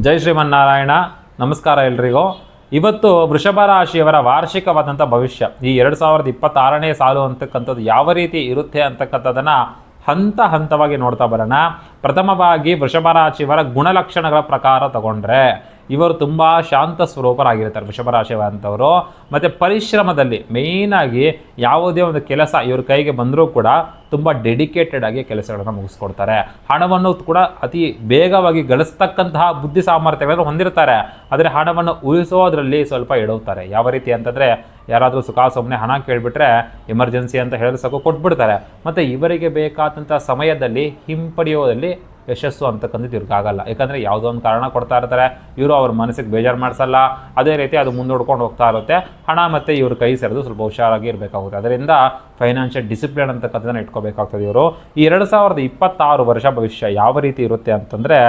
ಜೈ ಶ್ರೀಮನ್ನಾರಾಯಣ. ನಮಸ್ಕಾರ ಎಲ್ರಿಗೂ. ಇವತ್ತು ವೃಷಭ ರಾಶಿಯವರ ವಾರ್ಷಿಕವಾದಂಥ ಭವಿಷ್ಯ, ಈ 2026ನೇ ಸಾಲು ಅಂತಕ್ಕಂಥದ್ದು ಯಾವ ರೀತಿ ಇರುತ್ತೆ ಅಂತಕ್ಕಂಥದ್ದನ್ನು ಹಂತ ಹಂತವಾಗಿ ನೋಡ್ತಾ ಬರೋಣ. ಪ್ರಥಮವಾಗಿ ವೃಷಭ ರಾಶಿಯವರ ಗುಣಲಕ್ಷಣಗಳ ಪ್ರಕಾರ ತಗೊಂಡ್ರೆ ಇವರು ತುಂಬ ಶಾಂತ ಸ್ವರೂಪರಾಗಿರ್ತಾರೆ ವೃಷಭ ರಾಶಿಯವರಂಥವರು. ಮತ್ತು ಪರಿಶ್ರಮದಲ್ಲಿ ಮೇಯ್ನಾಗಿ ಯಾವುದೇ ಒಂದು ಕೆಲಸ ಇವ್ರ ಕೈಗೆ ಬಂದರೂ ಕೂಡ ತುಂಬ ಡೆಡಿಕೇಟೆಡ್ ಆಗಿ ಕೆಲಸಗಳನ್ನು ಮುಗಿಸ್ಕೊಡ್ತಾರೆ. ಹಣವನ್ನು ಕೂಡ ಅತಿ ಬೇಗವಾಗಿ ಗಳಿಸ್ತಕ್ಕಂತಹ ಬುದ್ಧಿ ಸಾಮರ್ಥ್ಯಗಳನ್ನು ಹೊಂದಿರ್ತಾರೆ. ಆದರೆ ಹಣವನ್ನು ಉಳಿಸೋದ್ರಲ್ಲಿ ಸ್ವಲ್ಪ ಎಡವುತ್ತಾರೆ. ಯಾವ ರೀತಿ ಅಂತಂದರೆ, ಯಾರಾದರೂ ಸುಖ ಸುಮ್ಮನೆ ಹಣ ಕೇಳಿಬಿಟ್ರೆ ಎಮರ್ಜೆನ್ಸಿ ಅಂತ ಹೇಳಿದ್ರೆ ಸಾಕು ಕೊಟ್ಬಿಡ್ತಾರೆ. ಮತ್ತು ಇವರಿಗೆ ಬೇಕಾದಂಥ ಸಮಯದಲ್ಲಿ ಹಿಂಪಡೆಯೋದಲ್ಲಿ ಯಶಸ್ಸು ಅಂತಕ್ಕಂಥದ್ದು ಇವ್ರಿಗಾಗಲ್ಲ. ಯಾಕಂದರೆ ಯಾವುದೋ ಒಂದು ಕಾರಣ ಕೊಡ್ತಾ ಇರ್ತಾರೆ, ಇವರು ಅವ್ರ ಮನಸ್ಸಿಗೆ ಬೇಜಾರು ಮಾಡಿಸಲ್ಲ. ಅದೇ ರೀತಿ ಅದು ಮುಂದೂಡ್ಕೊಂಡು ಹೋಗ್ತಾ ಇರುತ್ತೆ. ಹಣ ಮತ್ತು ಇವ್ರ ಕೈ ಸೇರಿದು ಸ್ವಲ್ಪ ಹುಷಾರಾಗಿ ಇರಬೇಕಾಗುತ್ತೆ. ಅದರಿಂದ ಫೈನಾನ್ಷಿಯಲ್ ಡಿಸಿಪ್ಲಿನ್ ಅಂತಕ್ಕಂಥದ್ದನ್ನು ಇಟ್ಕೋಬೇಕಾಗ್ತದೆ. ಇವರು ಈ 2026 ವರ್ಷ ಭವಿಷ್ಯ ಯಾವ ರೀತಿ ಇರುತ್ತೆ ಅಂತಂದರೆ,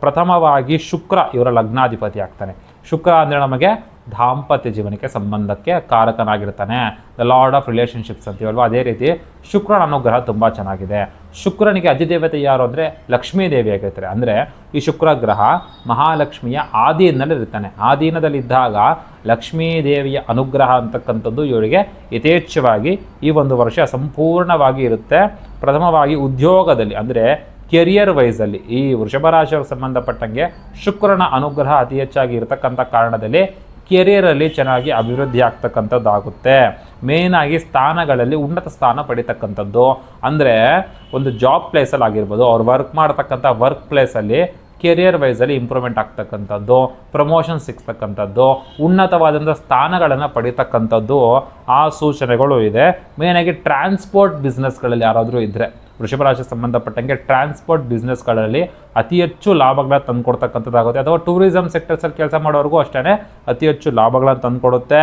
ಪ್ರಥಮವಾಗಿ ಶುಕ್ರ ಇವರ ಲಗ್ನಾಧಿಪತಿ ಆಗ್ತಾನೆ. ಶುಕ್ರ ಅಂದರೆ ನಮಗೆ ದಾಂಪತ್ಯ ಜೀವನಕ್ಕೆ ಸಂಬಂಧಕ್ಕೆ ಕಾರಕನಾಗಿರ್ತಾನೆ. ದ ಲಾರ್ಡ್ ಆಫ್ ರಿಲೇಷನ್ಶಿಪ್ಸ್ ಅಂತೀವಲ್ವ, ಅದೇ ರೀತಿ ಶುಕ್ರನ ಅನುಗ್ರಹ ತುಂಬ ಚೆನ್ನಾಗಿದೆ. ಶುಕ್ರನಿಗೆ ಅಧಿದೇವತೆ ಯಾರು ಅಂದರೆ ಲಕ್ಷ್ಮೀ ದೇವಿ ಆಗಿರ್ತಾರೆ. ಅಂದರೆ ಈ ಶುಕ್ರ ಗ್ರಹ ಮಹಾಲಕ್ಷ್ಮಿಯ ಆಧೀನದಲ್ಲಿ ಇರ್ತಾನೆ. ಆಧೀನದಲ್ಲಿದ್ದಾಗ ಲಕ್ಷ್ಮೀ ದೇವಿಯ ಅನುಗ್ರಹ ಅಂತಕ್ಕಂಥದ್ದು ಇವರಿಗೆ ಯಥೇಚ್ಛವಾಗಿ ಈ ಒಂದು ವರ್ಷ ಸಂಪೂರ್ಣವಾಗಿ ಇರುತ್ತೆ. ಪ್ರಥಮವಾಗಿ ಉದ್ಯೋಗದಲ್ಲಿ ಅಂದರೆ ಕೆರಿಯರ್ ವೈಸಲ್ಲಿ ಈ ವೃಷಭ ರಾಶಿಯವ್ರಿಗೆ ಸಂಬಂಧಪಟ್ಟಂಗೆ ಶುಕ್ರನ ಅನುಗ್ರಹ ಅತಿ ಹೆಚ್ಚಾಗಿ ಇರತಕ್ಕಂಥ ಕಾರಣದಲ್ಲಿ ಕೆರಿಯರಲ್ಲಿ ಚೆನ್ನಾಗಿ ಅಭಿವೃದ್ಧಿ ಆಗ್ತಕ್ಕಂಥದ್ದಾಗುತ್ತೆ. ಮೇಯ್ನಾಗಿ ಸ್ಥಾನಗಳಲ್ಲಿ ಉನ್ನತ ಸ್ಥಾನ ಪಡಿತಕ್ಕಂಥದ್ದು. ಅಂದರೆ ಒಂದು ಜಾಬ್ ಪ್ಲೇಸಲ್ಲಿ ಆಗಿರ್ಬೋದು, ಅವ್ರು ವರ್ಕ್ ಮಾಡ್ತಕ್ಕಂಥ ವರ್ಕ್ ಪ್ಲೇಸಲ್ಲಿ ಕೆರಿಯರ್ ವೈಸಲ್ಲಿ ಇಂಪ್ರೂವ್ಮೆಂಟ್ ಆಗ್ತಕ್ಕಂಥದ್ದು, ಪ್ರಮೋಷನ್ ಸಿಗ್ತಕ್ಕಂಥದ್ದು, ಉನ್ನತವಾದಂಥ ಸ್ಥಾನಗಳನ್ನು ಪಡಿತಕ್ಕಂಥದ್ದು ಆ ಸೂಚನೆಗಳು ಇದೆ. ಮೇಯ್ನಾಗಿ ಟ್ರಾನ್ಸ್ಪೋರ್ಟ್ ಬಿಸ್ನೆಸ್ಗಳಲ್ಲಿ ಯಾರಾದರೂ ಇದ್ದರೆ, ವೃಷಭ ರಾಶಿಗೆ ಸಂಬಂಧಪಟ್ಟಂಗೆ ಟ್ರಾನ್ಸ್ಪೋರ್ಟ್ ಬಿಸ್ನೆಸ್ಗಳಲ್ಲಿ ಅತಿ ಹೆಚ್ಚು ಲಾಭಗಳನ್ನ ತಂದುಕೊಡ್ತಕ್ಕಂಥದ್ದಾಗುತ್ತೆ. ಅಥವಾ ಟೂರಿಸಂ ಸೆಕ್ಟರ್ಸಲ್ಲಿ ಕೆಲಸ ಮಾಡೋರಿಗೂ ಅಷ್ಟೇ ಅತಿ ಹೆಚ್ಚು ಲಾಭಗಳನ್ನು ತಂದುಕೊಡುತ್ತೆ.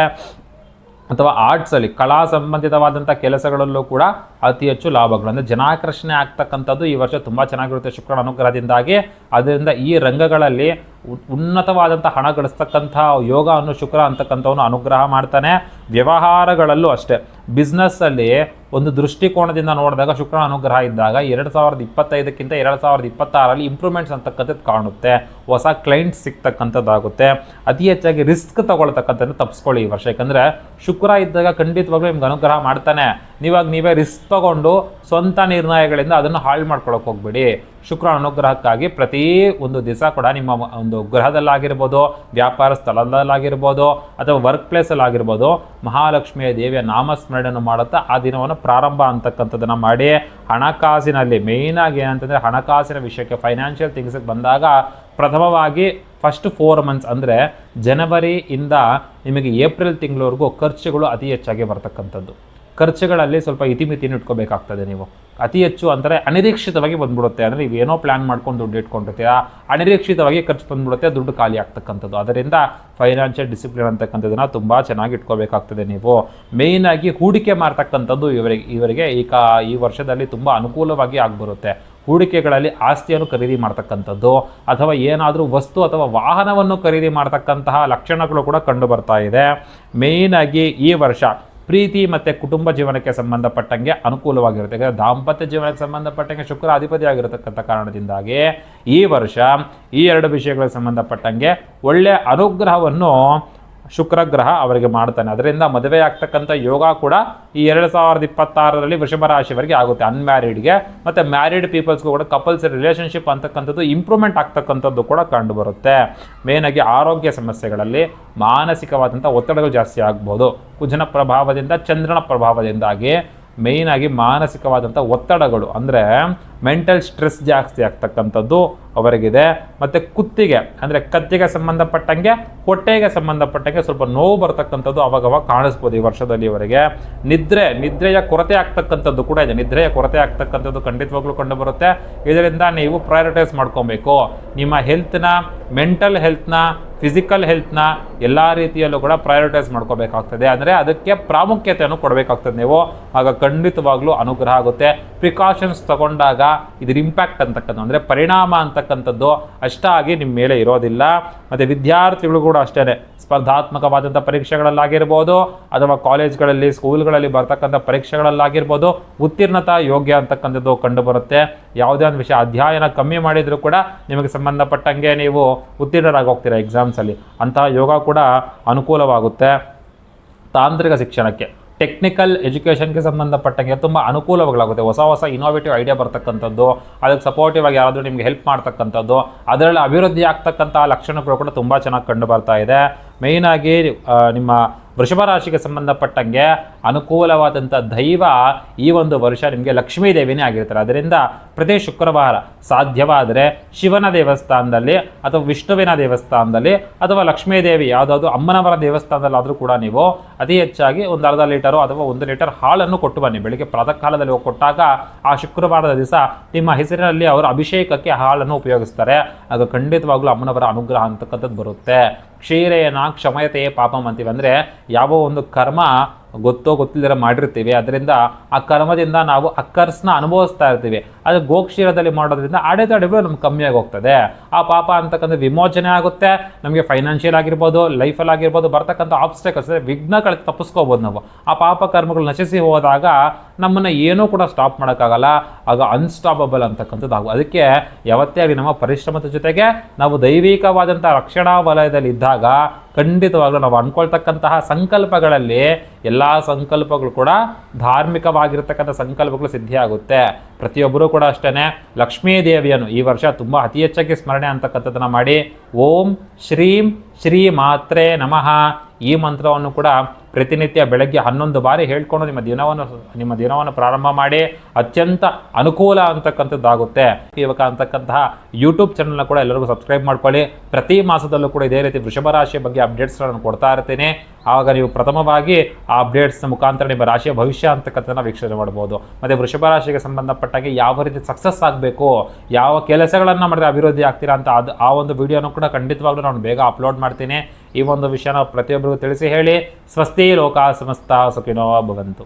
ಅಥವಾ ಆರ್ಟ್ಸಲ್ಲಿ ಕಲಾ ಸಂಬಂಧಿತವಾದಂಥ ಕೆಲಸಗಳಲ್ಲೂ ಕೂಡ ಅತಿ ಹೆಚ್ಚು ಲಾಭಗಳು ಅಂದರೆ ಜನಾಕರ್ಷಣೆ ಆಗ್ತಕ್ಕಂಥದ್ದು ಈ ವರ್ಷ ತುಂಬ ಚೆನ್ನಾಗಿರುತ್ತೆ ಶುಕ್ರನ ಅನುಗ್ರಹದಿಂದಾಗಿ. ಅದರಿಂದ ಈ ರಂಗಗಳಲ್ಲಿ ಉನ್ನತವಾದಂಥ ಹಣ ಗಳಿಸ್ತಕ್ಕಂಥ ಯೋಗವನ್ನು ಶುಕ್ರ ಅಂತಕ್ಕಂಥವನು ಅನುಗ್ರಹ ಮಾಡ್ತಾನೆ. ವ್ಯವಹಾರಗಳಲ್ಲೂ ಅಷ್ಟೇ, ಬಿಸ್ನೆಸ್ಸಲ್ಲಿ ಒಂದು ದೃಷ್ಟಿಕೋನದಿಂದ ನೋಡಿದಾಗ ಶುಕ್ರನ ಅನುಗ್ರಹ ಇದ್ದಾಗ 2025ಕ್ಕಿಂತ 2026ರಲ್ಲಿ ಇಂಪ್ರೂವ್ಮೆಂಟ್ಸ್ ಅಂತಕ್ಕಂಥದ್ದು ಕಾಣುತ್ತೆ. ಹೊಸ ಕ್ಲೈಂಟ್ಸ್ ಸಿಗ್ತಕ್ಕಂಥದ್ದಾಗುತ್ತೆ. ಅತಿ ಹೆಚ್ಚಾಗಿ ರಿಸ್ಕ್ ತಗೊಳ್ತಕ್ಕಂಥದ್ದು ತಪ್ಪಿಸ್ಕೊಳ್ಳಿ ಈ ವರ್ಷ. ಯಾಕಂದರೆ ಶುಕ್ರ ಇದ್ದಾಗ ಖಂಡಿತವಾಗ್ಲೂ ನಿಮ್ಗೆ ಅನುಗ್ರಹ ಮಾಡ್ತಾನೆ. ನೀವೇ ರಿಸ್ಕ್ ತಗೊಂಡು ಸ್ವಂತ ನಿರ್ಣಯಗಳಿಂದ ಅದನ್ನು ಹಾಳು ಮಾಡ್ಕೊಳಕ್ಕೆ ಹೋಗ್ಬೇಡಿ. ಶುಕ್ರ ಅನುಗ್ರಹಕ್ಕಾಗಿ ಪ್ರತಿ ಒಂದು ದಿವಸ ಕೂಡ ನಿಮ್ಮ ಒಂದು ಗೃಹದಲ್ಲಾಗಿರ್ಬೋದು, ವ್ಯಾಪಾರ ಸ್ಥಳದಲ್ಲಾಗಿರ್ಬೋದು, ಅಥವಾ ವರ್ಕ್ ಪ್ಲೇಸಲ್ಲಾಗಿರ್ಬೋದು ಮಹಾಲಕ್ಷ್ಮಿಯ ದೇವಿಯ ನಾಮಸ್ಮರಣೆಯನ್ನು ಮಾಡುತ್ತಾ ಆ ದಿನವನ್ನು ಪ್ರಾರಂಭ ಅಂತಕ್ಕಂಥದ್ದನ್ನು ಮಾಡಿ. ಹಣಕಾಸಿನಲ್ಲಿ ಮೇಯ್ನಾಗಿ ಏನಂತಂದರೆ, ಹಣಕಾಸಿನ ವಿಷಯಕ್ಕೆ ಫೈನಾನ್ಷಿಯಲ್ ಥಿಂಗ್ಸಿಗೆ ಬಂದಾಗ ಪ್ರಥಮವಾಗಿ ಫಸ್ಟ್ 4 ಮಂತ್ಸ್ ಅಂದರೆ ಜನವರಿಯಿಂದ ನಿಮಗೆ ಏಪ್ರಿಲ್ ತಿಂಗಳವರೆಗೂ ಖರ್ಚುಗಳು ಅತಿ ಹೆಚ್ಚಾಗಿ ಬರ್ತಕ್ಕಂಥದ್ದು. ಖರ್ಚುಗಳಲ್ಲಿ ಸ್ವಲ್ಪ ಇತಿಮಿತಿನ ಇಟ್ಕೋಬೇಕಾಗ್ತದೆ. ನೀವು ಅತಿ ಹೆಚ್ಚು ಅಂದರೆ ಅನಿರೀಕ್ಷಿತವಾಗಿ ಬಂದ್ಬಿಡುತ್ತೆ. ಅಂದರೆ ನೀವು ಏನೋ ಪ್ಲ್ಯಾನ್ ಮಾಡ್ಕೊಂಡು ದುಡ್ಡು ಇಟ್ಕೊಂಡಿರ್ತೀರಾ, ಅನಿರೀಕ್ಷಿತವಾಗಿ ಖರ್ಚು ಬಂದ್ಬಿಡುತ್ತೆ, ದುಡ್ಡು ಖಾಲಿ ಆಗ್ತಕ್ಕಂಥದ್ದು. ಅದರಿಂದ ಫೈನಾನ್ಷಿಯಲ್ ಡಿಸಿಪ್ಲಿನ್ ಅಂತಕ್ಕಂಥದ್ದನ್ನು ತುಂಬ ಚೆನ್ನಾಗಿ ಇಟ್ಕೋಬೇಕಾಗ್ತದೆ. ನೀವು ಮೇಯ್ನಾಗಿ ಹೂಡಿಕೆ ಮಾಡ್ತಕ್ಕಂಥದ್ದು ಇವರಿಗೆ ಈ ವರ್ಷದಲ್ಲಿ ತುಂಬ ಅನುಕೂಲವಾಗಿ ಆಗಿಬರುತ್ತೆ. ಹೂಡಿಕೆಗಳಲ್ಲಿ ಆಸ್ತಿಯನ್ನು ಖರೀದಿ ಮಾಡ್ತಕ್ಕಂಥದ್ದು ಅಥವಾ ಏನಾದರೂ ವಸ್ತು ಅಥವಾ ವಾಹನವನ್ನು ಖರೀದಿ ಮಾಡ್ತಕ್ಕಂತಹ ಲಕ್ಷಣಗಳು ಕೂಡ ಕಂಡು ಬರ್ತಾ ಇದೆ. ಮೇಯ್ನಾಗಿ ಈ ವರ್ಷ ಪ್ರೀತಿ ಮತ್ತು ಕುಟುಂಬ ಜೀವನಕ್ಕೆ ಸಂಬಂಧಪಟ್ಟಂಗೆ ಅನುಕೂಲವಾಗಿರುತ್ತೆ. ಯಾಕಂದರೆ ದಾಂಪತ್ಯ ಜೀವನಕ್ಕೆ ಸಂಬಂಧಪಟ್ಟಂಗೆ ಶುಕ್ರ ಅಧಿಪತಿ ಆಗಿರತಕ್ಕಂಥ ಕಾರಣದಿಂದಾಗಿ ಈ ವರ್ಷ ಈ 2 ವಿಷಯಗಳಿಗೆ ಸಂಬಂಧಪಟ್ಟಂಗೆ ಒಳ್ಳೆಯ ಅನುಗ್ರಹವನ್ನು ಶುಕ್ರ ಗ್ರಹ ಅವರಿಗೆ ಮಾಡ್ತಾನೆ. ಅದರಿಂದ ಮದುವೆ ಆಗ್ತಕ್ಕಂಥ ಯೋಗ ಕೂಡ ಈ 2026ರಲ್ಲಿ ವೃಷಭ ರಾಶಿಯವರಿಗೆ ಆಗುತ್ತೆ. ಅನ್ಮ್ಯಾರಿಡ್ಗೆ ಮತ್ತು ಮ್ಯಾರಿಡ್ ಪೀಪಲ್ಸ್ಗೂ ಕೂಡ ಕಪಲ್ಸ್ ರಿಲೇಷನ್ಶಿಪ್ ಅಂತಕ್ಕಂಥದ್ದು ಇಂಪ್ರೂವ್ಮೆಂಟ್ ಆಗ್ತಕ್ಕಂಥದ್ದು ಕೂಡ ಕಂಡು ಬರುತ್ತೆ. ಮೇಯ್ನಾಗಿ ಆರೋಗ್ಯ ಸಮಸ್ಯೆಗಳಲ್ಲಿ ಮಾನಸಿಕವಾದಂಥ ಒತ್ತಡಗಳು ಜಾಸ್ತಿ ಆಗ್ಬೋದು. ಕುಜನ ಪ್ರಭಾವದಿಂದ, ಚಂದ್ರನ ಪ್ರಭಾವದಿಂದಾಗಿ ಮೇಯ್ನಾಗಿ ಮಾನಸಿಕವಾದಂಥ ಒತ್ತಡಗಳು ಅಂದರೆ ಮೆಂಟಲ್ ಸ್ಟ್ರೆಸ್ ಜಾಸ್ತಿ ಆಗ್ತಕ್ಕಂಥದ್ದು ಅವರಿಗಿದೆ. ಮತ್ತು ಕುತ್ತಿಗೆ ಅಂದರೆ ಕತ್ತಿಗೆ ಸಂಬಂಧಪಟ್ಟಂಗೆ, ಹೊಟ್ಟೆಗೆ ಸಂಬಂಧಪಟ್ಟಂಗೆ ಸ್ವಲ್ಪ ನೋವು ಬರ್ತಕ್ಕಂಥದ್ದು ಅವಾಗವಾಗ ಕಾಣಿಸ್ಬೋದು ಈ ವರ್ಷದಲ್ಲಿ ಇವರಿಗೆ. ನಿದ್ರೆಯ ಕೊರತೆ ಆಗ್ತಕ್ಕಂಥದ್ದು ಕೂಡ ಇದೆ. ನಿದ್ರೆಯ ಕೊರತೆ ಆಗ್ತಕ್ಕಂಥದ್ದು ಖಂಡಿತವಾಗ್ಲೂ ಕಂಡು ಬರುತ್ತೆ. ಇದರಿಂದ ನೀವು ಪ್ರಯಾರಿಟೈಸ್ ಮಾಡ್ಕೊಬೇಕು. ನಿಮ್ಮ ಹೆಲ್ತ್ನ, ಮೆಂಟಲ್ ಹೆಲ್ತ್ನ ಫಿಸಿಕಲ್ ಹೆಲ್ತ್ನ ಎಲ್ಲ ರೀತಿಯಲ್ಲೂ ಕೂಡ ಪ್ರಯಾರಿಟೈಸ್ ಮಾಡ್ಕೋಬೇಕಾಗ್ತದೆ. ಅಂದರೆ ಅದಕ್ಕೆ ಪ್ರಾಮುಖ್ಯತೆಯನ್ನು ಕೊಡಬೇಕಾಗ್ತದೆ ನೀವು. ಆಗ ಖಂಡಿತವಾಗ್ಲೂ ಅನುಗ್ರಹ ಆಗುತ್ತೆ. ಪ್ರಿಕಾಷನ್ಸ್ ತಗೊಂಡಾಗ ಇದ್ರ ಇಂಪ್ಯಾಕ್ಟ್ ಅಂತಕ್ಕಂಥ ಅಂದರೆ ಪರಿಣಾಮ ಅಂತಕ್ಕಂಥದ್ದು ಅಷ್ಟಾಗಿ ನಿಮ್ಮ ಮೇಲೆ ಇರೋದಿಲ್ಲ. ಮತ್ತು ವಿದ್ಯಾರ್ಥಿಗಳು ಕೂಡ ಅಷ್ಟೇ ಸ್ಪರ್ಧಾತ್ಮಕವಾದಂಥ ಪರೀಕ್ಷೆಗಳಲ್ಲಾಗಿರ್ಬೋದು ಅಥವಾ ಕಾಲೇಜ್ಗಳಲ್ಲಿ ಸ್ಕೂಲ್ಗಳಲ್ಲಿ ಬರ್ತಕ್ಕಂಥ ಪರೀಕ್ಷೆಗಳಲ್ಲಾಗಿರ್ಬೋದು ಉತ್ತೀರ್ಣತಾ ಯೋಗ್ಯ ಅಂತಕ್ಕಂಥದ್ದು ಕಂಡು ಬರುತ್ತೆ. ಯಾವುದೇ ಒಂದು ವಿಷಯ ಅಧ್ಯಯನ ಕಮ್ಮಿ ಮಾಡಿದರೂ ಕೂಡ ನಿಮಗೆ ಸಂಬಂಧಪಟ್ಟಂಗೆ ನೀವು ಉತ್ತೀರ್ಣರಾಗಿ ಹೋಗ್ತೀರಾ ಎಕ್ಸಾಮ್ಸಲ್ಲಿ. ಅಂತಹ ಯೋಗ ಕೂಡ ಅನುಕೂಲವಾಗುತ್ತೆ. ತಾಂತ್ರಿಕ ಶಿಕ್ಷಣಕ್ಕೆ ಟೆಕ್ನಿಕಲ್ ಎಜುಕೇಷನ್ಗೆ ಸಂಬಂಧಪಟ್ಟಂಗೆ ತುಂಬ ಅನುಕೂಲವಾಗುತ್ತೆ. ಹೊಸ ಹೊಸ ಇನೋವೇಟಿವ್ ಐಡಿಯಾ ಬರ್ತಕ್ಕಂಥದ್ದು, ಅದಕ್ಕೆ ಸಪೋರ್ಟಿವ್ ಆಗಿ ಯಾರಾದರೂ ನಿಮಗೆ ಹೆಲ್ಪ್ ಮಾಡ್ತಕ್ಕಂಥದ್ದು, ಅದರಲ್ಲಿ ಅಭಿವೃದ್ಧಿ ಆಗ್ತಕ್ಕಂಥ ಲಕ್ಷಣಗಳು ಕೂಡ ತುಂಬ ಚೆನ್ನಾಗಿ ಕಂಡು ಬರ್ತಾ ಇದೆ. ಮೇಯ್ನಾಗಿ ನಿಮ್ಮ ವೃಷಭ ರಾಶಿಗೆ ಸಂಬಂಧಪಟ್ಟಂಗೆ ಅನುಕೂಲವಾದಂಥ ದೈವ ಈ ಒಂದು ವರ್ಷ ನಿಮಗೆ ಲಕ್ಷ್ಮೀ ದೇವಿನೇ ಆಗಿರ್ತಾರೆ. ಅದರಿಂದ ಪ್ರತಿ ಶುಕ್ರವಾರ ಸಾಧ್ಯವಾದರೆ ಶಿವನ ದೇವಸ್ಥಾನದಲ್ಲಿ ಅಥವಾ ವಿಷ್ಣುವಿನ ದೇವಸ್ಥಾನದಲ್ಲಿ ಅಥವಾ ಲಕ್ಷ್ಮೀ ದೇವಿ ಯಾವುದಾದ್ರು ಅಮ್ಮನವರ ದೇವಸ್ಥಾನದಲ್ಲಾದರೂ ಕೂಡ ನೀವು ಅತಿ ಹೆಚ್ಚಾಗಿ ಒಂದು ಅರ್ಧ ಲೀಟರು ಅಥವಾ 1 ಲೀಟರ್ ಹಾಲನ್ನು ಕೊಟ್ಟು ಬನ್ನಿ. ಬೆಳಿಗ್ಗೆ ಪ್ರಾತಃ ಕಾಲದಲ್ಲಿ ಹೋಗಿ ಕೊಟ್ಟಾಗ ಆ ಶುಕ್ರವಾರದ ದಿವಸ ನಿಮ್ಮ ಹೆಸರಿನಲ್ಲಿ ಅವರು ಅಭಿಷೇಕಕ್ಕೆ ಹಾಲನ್ನು ಉಪಯೋಗಿಸ್ತಾರೆ. ಆಗ ಖಂಡಿತವಾಗ್ಲೂ ಅಮ್ಮನವರ ಅನುಗ್ರಹ ಅಂತಕ್ಕಂಥದ್ದು ಬರುತ್ತೆ. ಕ್ಷೀರೇನ ಕ್ಷಮಯತೆಯೇ ಪಾಪಂ ಅಂತೀವಿ. ಅಂದರೆ ಯಾವ ಒಂದು ಕರ್ಮ ಗೊತ್ತೋ ಗೊತ್ತಿಲ್ಲದ ಮಾಡಿರ್ತೀವಿ, ಅದರಿಂದ ಆ ಕರ್ಮದಿಂದ ನಾವು ಆ ಕರ್ಸ್ನ ಅನುಭವಿಸ್ತಾ ಇರ್ತೀವಿ. ಅದು ಗೋಕ್ಷೀರದಲ್ಲಿ ಮಾಡೋದ್ರಿಂದ ಅಡೆತಡೆಗಳು ನಮ್ಗೆ ಕಮ್ಮಿಯಾಗಿ ಹೋಗ್ತದೆ. ಆ ಪಾಪ ಅಂತಕ್ಕಂಥ ವಿಮೋಚನೆ ಆಗುತ್ತೆ. ನಮಗೆ ಫೈನಾನ್ಷಿಯಲ್ ಆಗಿರ್ಬೋದು, ಲೈಫಲ್ಲಿ ಆಗಿರ್ಬೋದು ಬರ್ತಕ್ಕಂಥ ಆಬ್ಸ್ಟೆಕಲ್ಸ್ ವಿಘ್ನಗಳು ತಪ್ಪಿಸ್ಕೋಬೋದು ನಾವು. ಆ ಪಾಪ ಕರ್ಮಗಳು ನಶಿಸಿ ಹೋದಾಗ ನಮ್ಮನ್ನು ಏನೂ ಕೂಡ ಸ್ಟಾಪ್ ಮಾಡೋಕ್ಕಾಗಲ್ಲ. ಆಗ ಅನ್ಸ್ಟಾಪಬಲ್ ಅಂತಕ್ಕಂಥದ್ದು ಆಗುವ. ಅದಕ್ಕೆ ಯಾವತ್ತೇ ಆಗಲಿ ನಮ್ಮ ಪರಿಶ್ರಮದ ಜೊತೆಗೆ ನಾವು ದೈವಿಕವಾದಂಥ ರಕ್ಷಣಾ ವಲಯದಲ್ಲಿ ಇದ್ದಾಗ ಖಂಡಿತವಾಗ್ಲೂ ನಾವು ಅಂದ್ಕೊಳ್ತಕ್ಕಂತಹ ಸಂಕಲ್ಪಗಳಲ್ಲಿ ಎಲ್ಲ ಸಂಕಲ್ಪಗಳು ಕೂಡ ಧಾರ್ಮಿಕವಾಗಿರ್ತಕ್ಕಂಥ ಸಂಕಲ್ಪಗಳು ಸಿದ್ಧಿಯಾಗುತ್ತೆ. ಪ್ರತಿಯೊಬ್ಬರೂ ಕೂಡ ಅಷ್ಟೇ ಲಕ್ಷ್ಮೀ ದೇವಿಯನ್ನು ಈ ವರ್ಷ ತುಂಬ ಅತಿ ಹೆಚ್ಚಾಗಿ ಸ್ಮರಣೆ ಅಂತಕ್ಕಂಥದ್ದನ್ನು ಮಾಡಿ ಓಂ ಶ್ರೀಂ ಶ್ರೀ ಮಾತ್ರೇ ನಮಃ ಈ ಮಂತ್ರವನ್ನು ಕೂಡ ಪ್ರತಿನಿತ್ಯ ಬೆಳಗ್ಗೆ 11 ಬಾರಿ ಹೇಳ್ಕೊಂಡು ನಿಮ್ಮ ದಿನವನ್ನು ಪ್ರಾರಂಭ ಮಾಡಿ. ಅತ್ಯಂತ ಅನುಕೂಲ ಅಂತಕ್ಕಂಥದ್ದಾಗುತ್ತೆ. ಯುವಕ ಅಂತಕ್ಕಂತಹ ಯೂಟ್ಯೂಬ್ ಚಾನಲ್ನ ಕೂಡ ಎಲ್ಲರಿಗೂ ಸಬ್ಸ್ಕ್ರೈಬ್ ಮಾಡ್ಕೊಳ್ಳಿ. ಪ್ರತಿ ಮಾಸದಲ್ಲೂ ಕೂಡ ಇದೇ ರೀತಿ ವೃಷಭ ರಾಶಿಯ ಬಗ್ಗೆ ಅಪ್ಡೇಟ್ಸ್ಗಳನ್ನು ಕೊಡ್ತಾ ಇರ್ತೀನಿ. ಆವಾಗ ನೀವು ಪ್ರಥಮವಾಗಿ ಆ ಅಪ್ಡೇಟ್ಸ್ನ ಮುಖಾಂತರ ನಿಮ್ಮ ರಾಶಿಯ ಭವಿಷ್ಯ ಅಂತಕ್ಕಂಥದ್ದನ್ನು ವೀಕ್ಷಣೆ ಮಾಡ್ಬೋದು. ಮತ್ತು ವೃಷಭ ರಾಶಿಗೆ ಸಂಬಂಧಪಟ್ಟಾಗೆ ಯಾವ ರೀತಿ ಸಕ್ಸಸ್ ಆಗಬೇಕು, ಯಾವ ಕೆಲಸಗಳನ್ನು ಮಾಡಿದ್ರೆ ಅಭಿವೃದ್ಧಿ ಆಗ್ತೀರಾ ಅಂತ ಆ ಒಂದು ವಿಡಿಯೋನು ಕೂಡ ಖಂಡಿತವಾಗ್ಲೂ ನಾನು ಬೇಗ ಅಪ್ಲೋಡ್ ಮಾಡ್ತೀನಿ. ಈ ಒಂದು ವಿಷಯನ ಪ್ರತಿಯೊಬ್ಬರಿಗೂ ತಿಳಿಸಿ ಹೇಳಿ. ಸ್ವಸ್ತಿ ಲೋಕ ಸಮಸ್ತ ಸುಖಿನೋ ಭವಂತು.